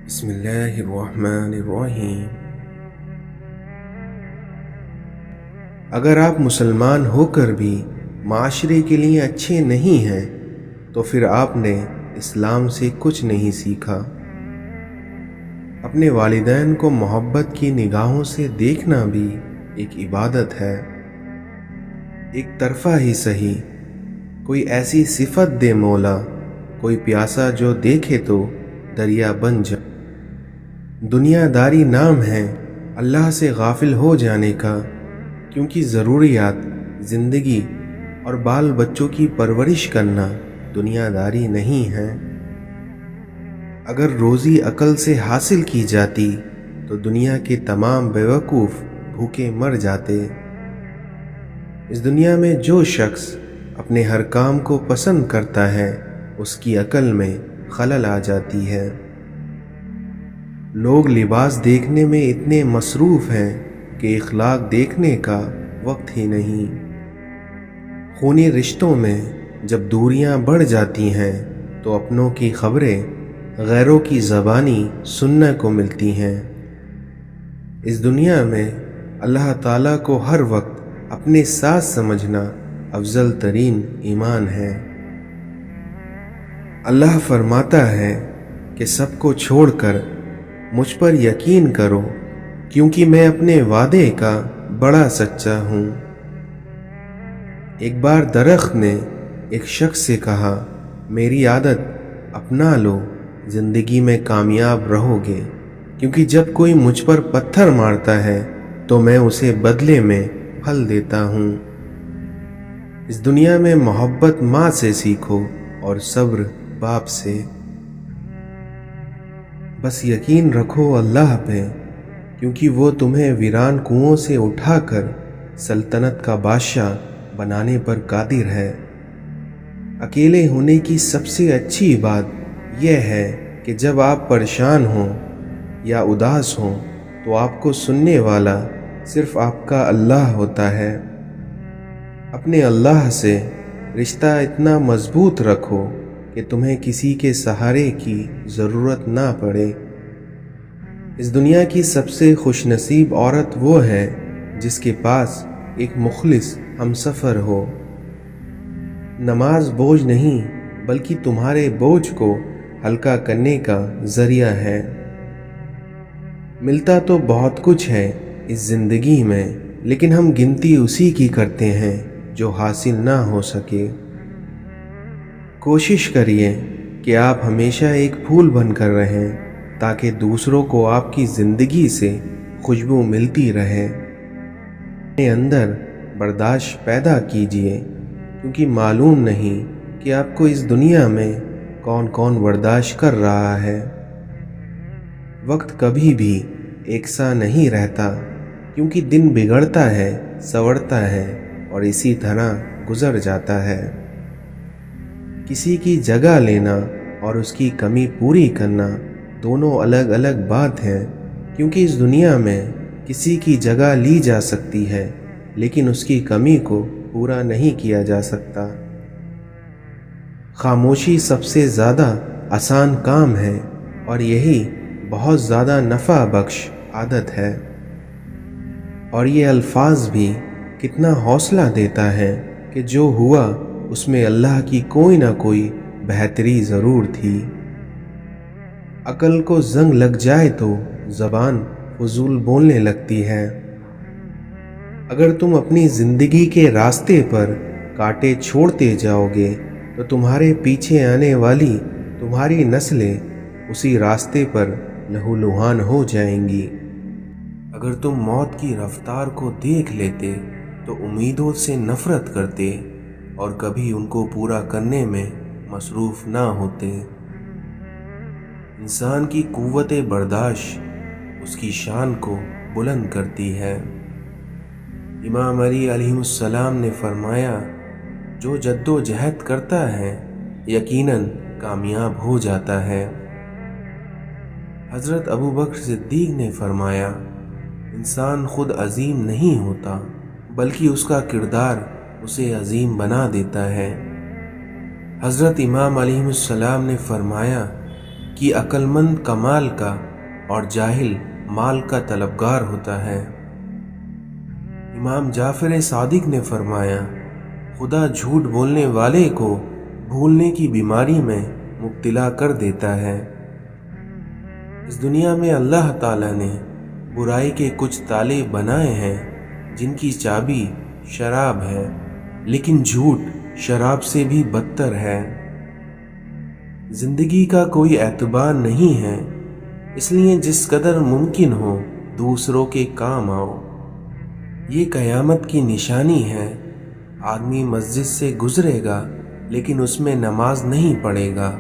بسم اللہ الرحمن الرحیم۔ اگر آپ مسلمان ہو کر بھی معاشرے کے لیے اچھے نہیں ہیں تو پھر آپ نے اسلام سے کچھ نہیں سیکھا۔ اپنے والدین کو محبت کی نگاہوں سے دیکھنا بھی ایک عبادت ہے۔ ایک طرفہ ہی صحیح، کوئی ایسی صفت دے مولا، کوئی پیاسا جو دیکھے تو دریا بن جائے۔ دنیا داری نام ہے اللہ سے غافل ہو جانے کا، کیونکہ ضروریات، زندگی اور بال بچوں کی پرورش کرنا دنیا داری نہیں ہے۔ اگر روزی عقل سے حاصل کی جاتی تو دنیا کے تمام بیوقوف بھوکے مر جاتے۔ اس دنیا میں جو شخص اپنے ہر کام کو پسند کرتا ہے اس کی عقل میں خلل آ جاتی ہے۔ لوگ لباس دیکھنے میں اتنے مصروف ہیں کہ اخلاق دیکھنے کا وقت ہی نہیں۔ خونی رشتوں میں جب دوریاں بڑھ جاتی ہیں تو اپنوں کی خبریں غیروں کی زبانی سننے کو ملتی ہیں۔ اس دنیا میں اللہ تعالیٰ کو ہر وقت اپنے ساتھ سمجھنا افضل ترین ایمان ہے۔ اللہ فرماتا ہے کہ سب کو چھوڑ کر مجھ پر یقین کرو، کیونکہ میں اپنے وعدے کا بڑا سچا ہوں۔ ایک بار درخت نے ایک شخص سے کہا، میری عادت اپنا لو، زندگی میں کامیاب رہو گے، کیونکہ جب کوئی مجھ پر پتھر مارتا ہے تو میں اسے بدلے میں پھل دیتا ہوں۔ اس دنیا میں محبت ماں سے سیکھو اور صبر باپ سے۔ بس یقین رکھو اللہ پہ، کیونکہ وہ تمہیں ویران کنووں سے اٹھا کر سلطنت کا بادشاہ بنانے پر قادر ہے۔ اکیلے ہونے کی سب سے اچھی بات یہ ہے کہ جب آپ پریشان ہوں یا اداس ہوں تو آپ کو سننے والا صرف آپ کا اللہ ہوتا ہے۔ اپنے اللہ سے رشتہ اتنا مضبوط رکھو کہ تمہیں کسی کے سہارے کی ضرورت نہ پڑے۔ اس دنیا کی سب سے خوش نصیب عورت وہ ہے جس کے پاس ایک مخلص ہمسفر ہو۔ نماز بوجھ نہیں بلکہ تمہارے بوجھ کو ہلکا کرنے کا ذریعہ ہے۔ ملتا تو بہت کچھ ہے اس زندگی میں، لیکن ہم گنتی اسی کی کرتے ہیں جو حاصل نہ ہو سکے۔ کوشش کریے کہ آپ ہمیشہ ایک پھول بن کر رہیں تاکہ دوسروں کو آپ کی زندگی سے خوشبو ملتی رہے۔ اپنے اندر برداشت پیدا کیجیے، کیونکہ معلوم نہیں کہ آپ کو اس دنیا میں کون کون برداشت کر رہا ہے۔ وقت کبھی بھی یکساں نہیں رہتا، کیونکہ دن بگڑتا ہے، سنورتا ہے اور اسی طرح گزر جاتا ہے۔ کسی کی جگہ لینا اور اس کی کمی پوری کرنا دونوں الگ الگ بات ہیں، کیونکہ اس دنیا میں کسی کی جگہ لی جا سکتی ہے لیکن اس کی کمی کو پورا نہیں کیا جا سکتا۔ خاموشی سب سے زیادہ آسان کام ہے اور یہی بہت زیادہ نفع بخش عادت ہے۔ اور یہ الفاظ بھی کتنا حوصلہ دیتا ہے کہ جو ہوا اس میں اللہ کی کوئی نہ کوئی بہتری ضرور تھی۔ عقل کو زنگ لگ جائے تو زبان فضول بولنے لگتی ہے۔ اگر تم اپنی زندگی کے راستے پر کانٹے چھوڑتے جاؤ گے تو تمہارے پیچھے آنے والی تمہاری نسلیں اسی راستے پر لہولہان ہو جائیں گی۔ اگر تم موت کی رفتار کو دیکھ لیتے تو امیدوں سے نفرت کرتے اور کبھی ان کو پورا کرنے میں مصروف نہ ہوتے۔ انسان کی قوت برداشت اس کی شان کو بلند کرتی ہے۔ امام علی علیہ السلام نے فرمایا، جو جد و جہد کرتا ہے یقیناً کامیاب ہو جاتا ہے۔ حضرت ابوبکر صدیق نے فرمایا، انسان خود عظیم نہیں ہوتا بلکہ اس کا کردار اسے عظیم بنا دیتا ہے۔ حضرت امام علیہ السلام نے فرمایا، کہ عقلمند کمال کا اور جاہل مال کا طلبگار ہوتا ہے۔ امام جعفر صادق نے فرمایا، خدا جھوٹ بولنے والے کو بھولنے کی بیماری میں مبتلا کر دیتا ہے۔ اس دنیا میں اللہ تعالیٰ نے برائی کے کچھ تالے بنائے ہیں جن کی چابی شراب ہے، لیکن جھوٹ شراب سے بھی بدتر ہے۔ زندگی کا کوئی اعتبار نہیں ہے، اس لیے جس قدر ممکن ہو دوسروں کے کام آؤ۔ یہ قیامت کی نشانی ہے۔ آدمی مسجد سے گزرے گا لیکن اس میں نماز نہیں پڑھے گا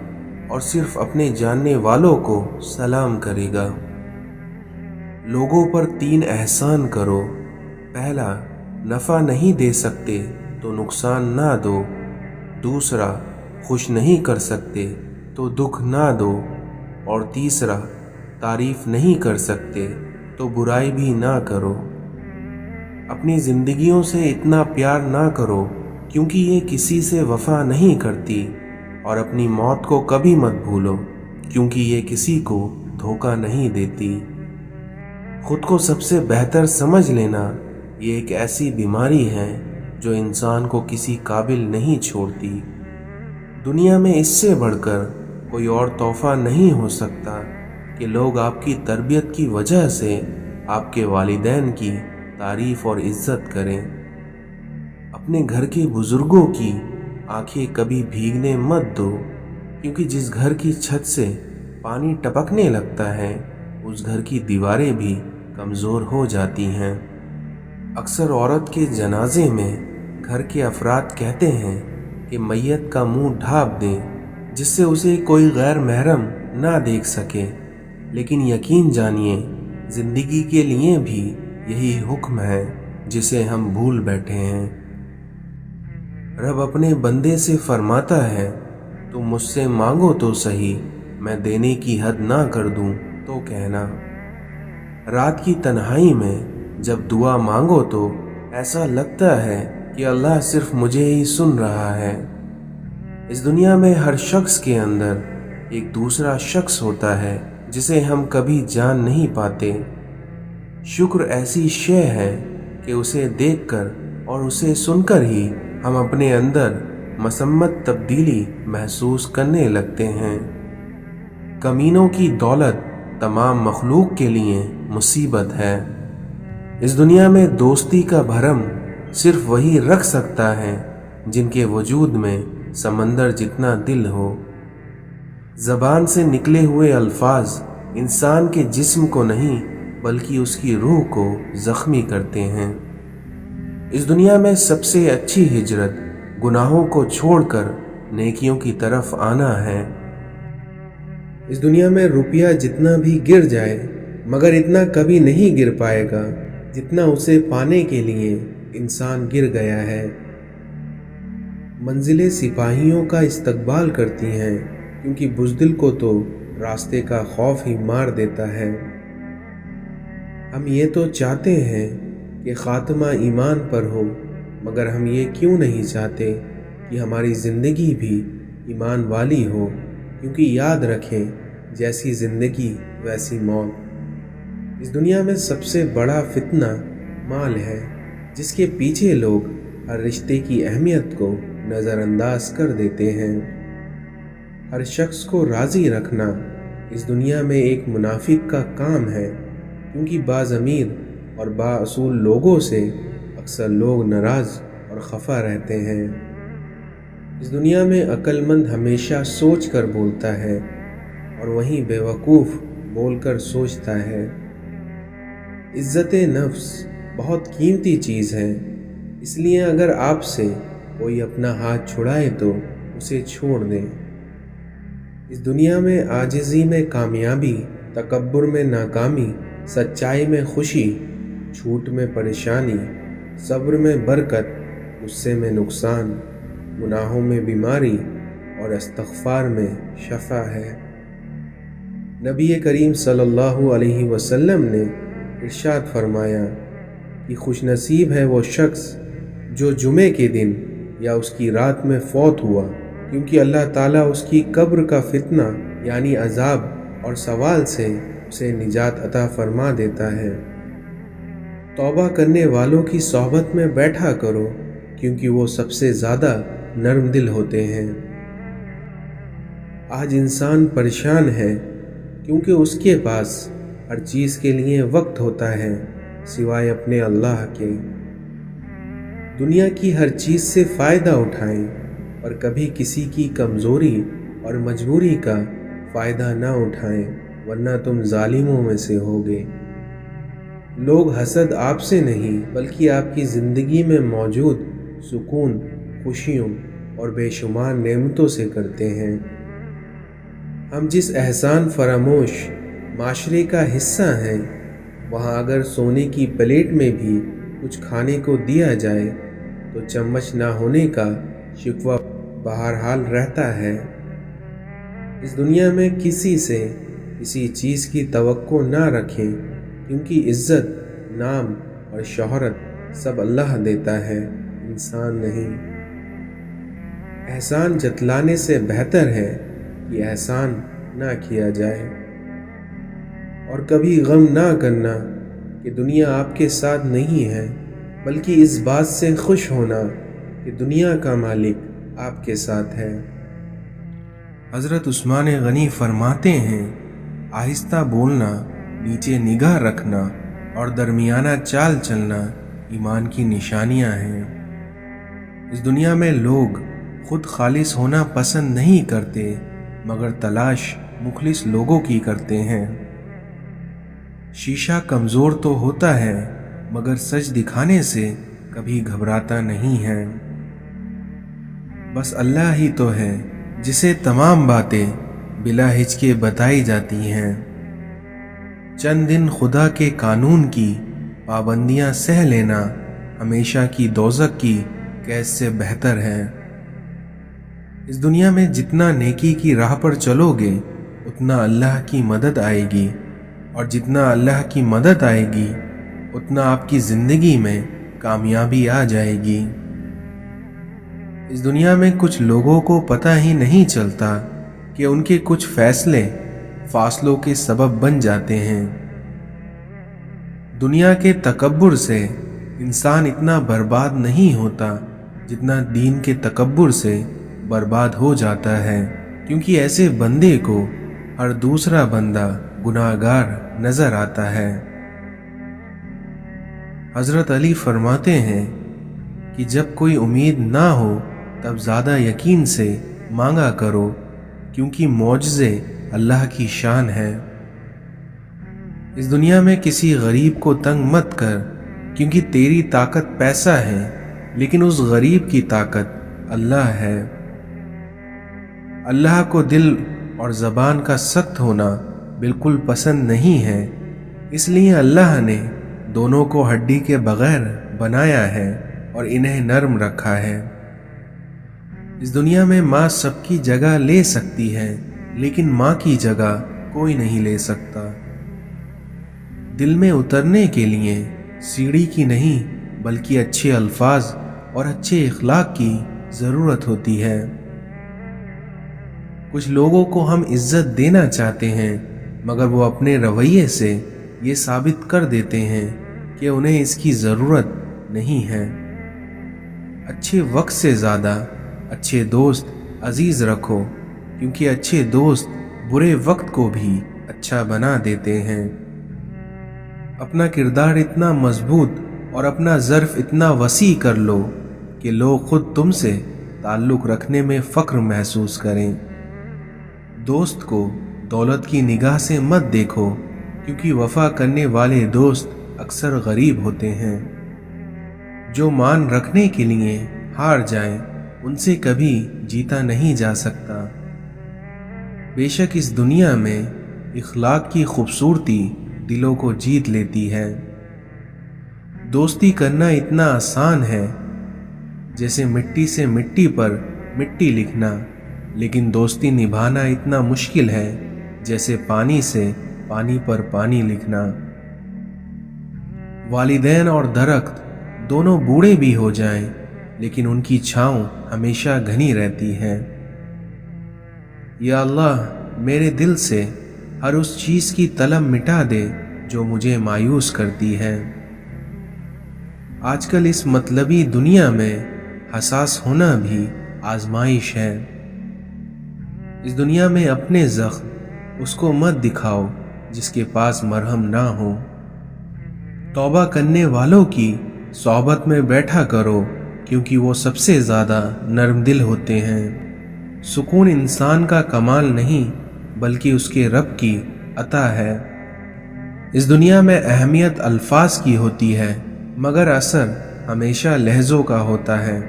اور صرف اپنے جاننے والوں کو سلام کرے گا۔ لوگوں پر 3 احسان کرو۔ پہلا، نفع نہیں دے سکتے تو نقصان نہ دو۔ دوسرا، خوش نہیں کر سکتے تو دکھ نہ دو۔ اور تیسرا، تعریف نہیں کر سکتے تو برائی بھی نہ کرو۔ اپنی زندگیوں سے اتنا پیار نہ کرو کیونکہ یہ کسی سے وفا نہیں کرتی، اور اپنی موت کو کبھی مت بھولو کیونکہ یہ کسی کو دھوکہ نہیں دیتی۔ خود کو سب سے بہتر سمجھ لینا یہ ایک ایسی بیماری ہے جو انسان کو کسی قابل نہیں چھوڑتی۔ دنیا میں اس سے بڑھ کر کوئی اور تحفہ نہیں ہو سکتا کہ لوگ آپ کی تربیت کی وجہ سے آپ کے والدین کی تعریف اور عزت کریں۔ اپنے گھر کے بزرگوں کی آنکھیں کبھی بھیگنے مت دو، کیونکہ جس گھر کی چھت سے پانی ٹپکنے لگتا ہے اس گھر کی دیواریں بھی کمزور ہو جاتی ہیں۔ اکثر عورت کے جنازے میں گھر کے افراد کہتے ہیں کہ میت کا منہ ڈھانپ دیں جس سے اسے کوئی غیر محرم نہ دیکھ سکے، لیکن یقین جانیے زندگی کے لیے بھی یہی حکم ہے جسے ہم بھول بیٹھے ہیں۔ رب اپنے بندے سے فرماتا ہے، تم مجھ سے مانگو تو صحیح، میں دینے کی حد نہ کر دوں تو کہنا۔ رات کی تنہائی میں جب دعا مانگو تو ایسا لگتا ہے کہ اللہ صرف مجھے ہی سن رہا ہے۔ اس دنیا میں ہر شخص کے اندر ایک دوسرا شخص ہوتا ہے جسے ہم کبھی جان نہیں پاتے۔ شکر ایسی شے ہے کہ اسے دیکھ کر اور اسے سن کر ہی ہم اپنے اندر مسمت تبدیلی محسوس کرنے لگتے ہیں۔ کمینوں کی دولت تمام مخلوق کے لیے مصیبت ہے۔ اس دنیا میں دوستی کا بھرم صرف وہی رکھ سکتا ہے جن کے وجود میں سمندر جتنا دل ہو۔ زبان سے نکلے ہوئے الفاظ انسان کے جسم کو نہیں بلکہ اس کی روح کو زخمی کرتے ہیں۔ اس دنیا میں سب سے اچھی ہجرت گناہوں کو چھوڑ کر نیکیوں کی طرف آنا ہے۔ اس دنیا میں روپیہ جتنا بھی گر جائے مگر اتنا کبھی نہیں گر پائے گا جتنا اسے پانے کے لیے انسان گر گیا ہے۔ منزلیں سپاہیوں کا استقبال کرتی ہیں کیونکہ بزدل کو تو راستے کا خوف ہی مار دیتا ہے۔ ہم یہ تو چاہتے ہیں کہ خاتمہ ایمان پر ہو، مگر ہم یہ کیوں نہیں چاہتے کہ ہماری زندگی بھی ایمان والی ہو، کیونکہ یاد رکھیں جیسی زندگی ویسی موت۔ اس دنیا میں سب سے بڑا فتنہ مال ہے، جس کے پیچھے لوگ ہر رشتے کی اہمیت کو نظر انداز کر دیتے ہیں۔ ہر شخص کو راضی رکھنا اس دنیا میں ایک منافق کا کام ہے، کیونکہ بعض امیر اور بااصول لوگوں سے اکثر لوگ ناراض اور خفا رہتے ہیں۔ اس دنیا میں عقل مند ہمیشہ سوچ کر بولتا ہے اور وہیں بے وقوف بول کر سوچتا ہے۔ عزت نفس بہت قیمتی چیز ہے، اس لیے اگر آپ سے کوئی اپنا ہاتھ چھڑائے تو اسے چھوڑ دیں۔ اس دنیا میں عاجزی میں کامیابی، تکبر میں ناکامی، سچائی میں خوشی، جھوٹ میں پریشانی، صبر میں برکت، غصے میں نقصان، گناہوں میں بیماری اور استغفار میں شفا ہے۔ نبی کریم صلی اللہ علیہ وسلم نے ارشاد فرمایا کہ خوش نصیب ہے وہ شخص جو جمعے کے دن یا اس کی رات میں فوت ہوا، کیونکہ اللہ تعالیٰ اس کی قبر کا فتنہ یعنی عذاب اور سوال سے اسے نجات عطا فرما دیتا ہے۔ توبہ کرنے والوں کی صحبت میں بیٹھا کرو کیونکہ وہ سب سے زیادہ نرم دل ہوتے ہیں۔ آج انسان پریشان ہے کیونکہ اس کے پاس ہر چیز کے لیے وقت ہوتا ہے سوائے اپنے اللہ کے۔ دنیا کی ہر چیز سے فائدہ اٹھائیں اور کبھی کسی کی کمزوری اور مجبوری کا فائدہ نہ اٹھائیں ورنہ تم ظالموں میں سے ہوگے۔ لوگ حسد آپ سے نہیں بلکہ آپ کی زندگی میں موجود سکون، خوشیوں اور بے شمار نعمتوں سے کرتے ہیں۔ ہم جس احسان فراموش معاشرے کا حصہ ہیں وہاں اگر سونے کی پلیٹ میں بھی کچھ کھانے کو دیا جائے تو چمچ نہ ہونے کا شکوہ بہرحال رہتا ہے۔ اس دنیا میں کسی سے کسی چیز کی توقع نہ رکھیں کیونکہ عزت، نام اور شہرت سب اللہ دیتا ہے، انسان نہیں۔ احسان جتلانے سے بہتر ہے کہ احسان نہ کیا جائے۔ اور کبھی غم نہ کرنا کہ دنیا آپ کے ساتھ نہیں ہے بلکہ اس بات سے خوش ہونا کہ دنیا کا مالک آپ کے ساتھ ہے۔ حضرت عثمان غنی فرماتے ہیں، آہستہ بولنا، نیچے نگاہ رکھنا اور درمیانہ چال چلنا ایمان کی نشانیاں ہیں۔ اس دنیا میں لوگ خود خالص ہونا پسند نہیں کرتے مگر تلاش مخلص لوگوں کی کرتے ہیں۔ شیشہ کمزور تو ہوتا ہے مگر سچ دکھانے سے کبھی گھبراتا نہیں ہے۔ بس اللہ ہی تو ہے جسے تمام باتیں بلا ہچکے بتائی جاتی ہیں۔ چند دن خدا کے قانون کی پابندیاں سہ لینا ہمیشہ کی دوزخ کی قید سے بہتر ہے۔ اس دنیا میں جتنا نیکی کی راہ پر چلو گے اتنا اللہ کی مدد آئے گی، اور جتنا اللہ کی مدد آئے گی اتنا آپ کی زندگی میں کامیابی آ جائے گی۔ اس دنیا میں کچھ لوگوں کو پتہ ہی نہیں چلتا کہ ان کے کچھ فیصلے فاصلوں کے سبب بن جاتے ہیں۔ دنیا کے تکبر سے انسان اتنا برباد نہیں ہوتا جتنا دین کے تکبر سے برباد ہو جاتا ہے، کیونکہ ایسے بندے کو ہر دوسرا بندہ گناہگار نظر آتا ہے۔ حضرت علی فرماتے ہیں کہ جب کوئی امید نہ ہو تب زیادہ یقین سے مانگا کرو کیونکہ معجزے اللہ کی شان ہے۔ اس دنیا میں کسی غریب کو تنگ مت کر کیونکہ تیری طاقت پیسہ ہے لیکن اس غریب کی طاقت اللہ ہے۔ اللہ کو دل اور زبان کا سخت ہونا بالکل پسند نہیں ہے، اس لیے اللہ نے دونوں کو ہڈی کے بغیر بنایا ہے اور انہیں نرم رکھا ہے۔ اس دنیا میں ماں سب کی جگہ لے سکتی ہے لیکن ماں کی جگہ کوئی نہیں لے سکتا۔ دل میں اترنے کے لیے سیڑھی کی نہیں بلکہ اچھے الفاظ اور اچھے اخلاق کی ضرورت ہوتی ہے۔ کچھ لوگوں کو ہم عزت دینا چاہتے ہیں مگر وہ اپنے رویے سے یہ ثابت کر دیتے ہیں کہ انہیں اس کی ضرورت نہیں ہے۔ اچھے وقت سے زیادہ اچھے دوست عزیز رکھو کیونکہ اچھے دوست برے وقت کو بھی اچھا بنا دیتے ہیں۔ اپنا کردار اتنا مضبوط اور اپنا ظرف اتنا وسیع کر لو کہ لوگ خود تم سے تعلق رکھنے میں فخر محسوس کریں۔ دوست کو دولت کی نگاہ سے مت دیکھو کیونکہ وفا کرنے والے دوست اکثر غریب ہوتے ہیں۔ جو مان رکھنے کے لیے ہار جائیں ان سے کبھی جیتا نہیں جا سکتا۔ بے شک اس دنیا میں اخلاق کی خوبصورتی دلوں کو جیت لیتی ہے۔ دوستی کرنا اتنا آسان ہے جیسے مٹی سے مٹی پر مٹی لکھنا، لیکن دوستی نبھانا اتنا مشکل ہے جیسے پانی سے پانی پر پانی لکھنا۔ والدین اور درخت دونوں بوڑھے بھی ہو جائیں لیکن ان کی چھاؤں ہمیشہ گھنی رہتی ہے۔ یا اللہ، میرے دل سے ہر اس چیز کی طلب مٹا دے جو مجھے مایوس کرتی ہے۔ آج کل اس مطلبی دنیا میں حساس ہونا بھی آزمائش ہے۔ اس دنیا میں اپنے زخم اس کو مت دکھاؤ جس کے پاس مرہم نہ ہو۔ توبہ کرنے والوں کی صحبت میں بیٹھا کرو کیونکہ وہ سب سے زیادہ نرم دل ہوتے ہیں۔ سکون انسان کا کمال نہیں بلکہ اس کے رب کی عطا ہے۔ اس دنیا میں اہمیت الفاظ کی ہوتی ہے مگر اثر ہمیشہ لہجوں کا ہوتا ہے۔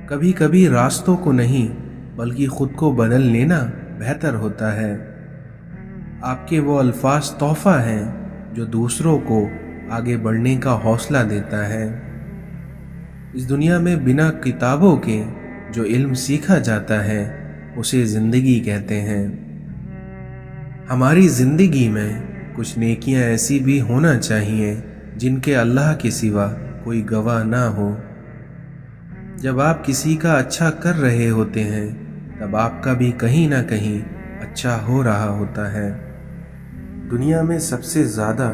کبھی کبھی راستوں کو نہیں بلکہ خود کو بدل لینا بہتر ہوتا ہے۔ آپ کے وہ الفاظ تحفہ ہیں جو دوسروں کو آگے بڑھنے کا حوصلہ دیتا ہے۔ اس دنیا میں بنا کتابوں کے جو علم سیکھا جاتا ہے اسے زندگی کہتے ہیں۔ ہماری زندگی میں کچھ نیکیاں ایسی بھی ہونا چاہیے جن کے اللہ کے سوا کوئی گواہ نہ ہو۔ جب آپ کسی کا اچھا کر رہے ہوتے ہیں تب آپ کا بھی کہیں نہ کہیں اچھا ہو رہا ہوتا ہے۔ دنیا میں سب سے زیادہ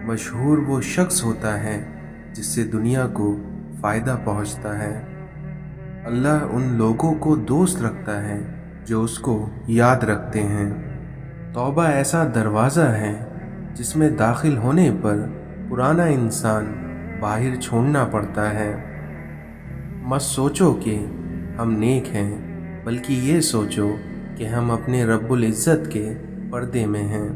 مشہور وہ شخص ہوتا ہے جس سے دنیا کو فائدہ پہنچتا ہے۔ اللہ ان لوگوں کو دوست رکھتا ہے جو اس کو یاد رکھتے ہیں۔ توبہ ایسا دروازہ ہے جس میں داخل ہونے پر پرانا انسان باہر چھوڑنا پڑتا ہے۔ مت سوچو کہ ہم نیک ہیں بلکہ یہ سوچو کہ ہم اپنے رب العزت کے پردے میں ہیں۔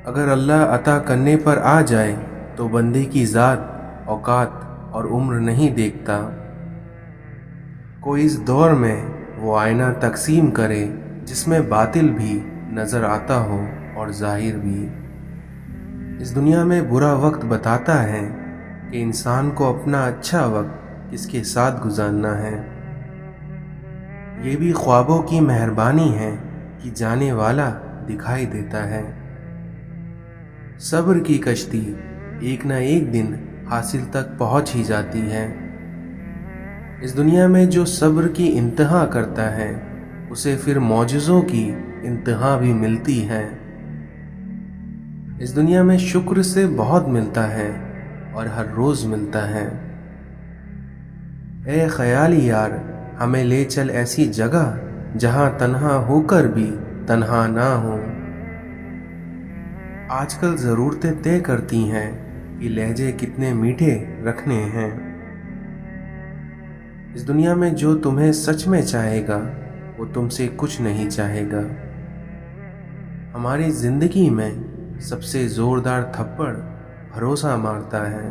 اگر اللہ عطا کرنے پر آ جائے تو بندے کی ذات، اوقات اور عمر نہیں دیکھتا۔ کوئی اس دور میں وہ آئینہ تقسیم کرے جس میں باطل بھی نظر آتا ہو اور ظاہر بھی۔ اس دنیا میں برا وقت بتاتا ہے کہ انسان کو اپنا اچھا وقت کس کے ساتھ گزارنا ہے۔ یہ بھی خوابوں کی مہربانی ہے کہ جانے والا دکھائی دیتا ہے۔ صبر کی کشتی ایک نہ ایک دن حاصل تک پہنچ ہی جاتی ہے۔ اس دنیا میں جو صبر کی انتہا کرتا ہے اسے پھر معجزوں کی انتہا بھی ملتی ہے۔ اس دنیا میں شکر سے بہت ملتا ہے اور ہر روز ملتا ہے۔ اے خیالی یار ہمیں لے چل ایسی جگہ جہاں تنہا ہو کر بھی تنہا نہ ہو۔ آج کل ضرورتیں طے کرتی ہیں کہ لہجے کتنے میٹھے رکھنے ہیں۔ اس دنیا میں جو تمہیں سچ میں چاہے گا وہ تم سے کچھ نہیں چاہے گا۔ ہماری زندگی میں سب سے زوردار تھپڑ بھروسہ مارتا ہے۔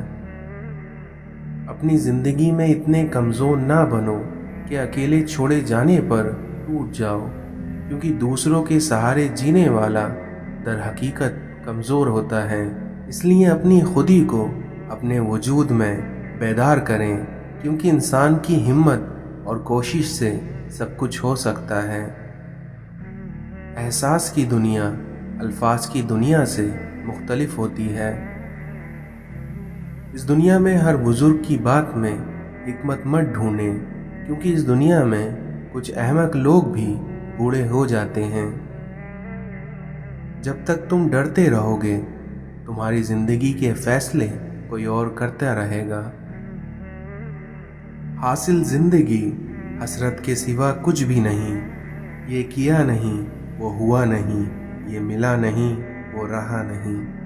اپنی زندگی میں اتنے کمزور نہ بنو کہ اکیلے چھوڑے جانے پر ٹوٹ جاؤ، کیونکہ دوسروں کے سہارے جینے والا در حقیقت کمزور ہوتا ہے۔ اس لیے اپنی خودی کو اپنے وجود میں بیدار کریں، کیونکہ انسان کی ہمت اور کوشش سے سب کچھ ہو سکتا ہے۔ احساس کی دنیا الفاظ کی دنیا سے مختلف ہوتی ہے۔ اس دنیا میں ہر بزرگ کی بات میں حکمت مت ڈھونڈیں، کیونکہ اس دنیا میں کچھ احمق لوگ بھی بوڑھے ہو جاتے ہیں۔ جب تک تم ڈرتے رہو گے تمہاری زندگی کے فیصلے کوئی اور کرتا رہے گا۔ حاصل زندگی حسرت کے سوا کچھ بھی نہیں۔ یہ کیا نہیں وہ ہوا نہیں، یہ ملا نہیں وہ رہا نہیں۔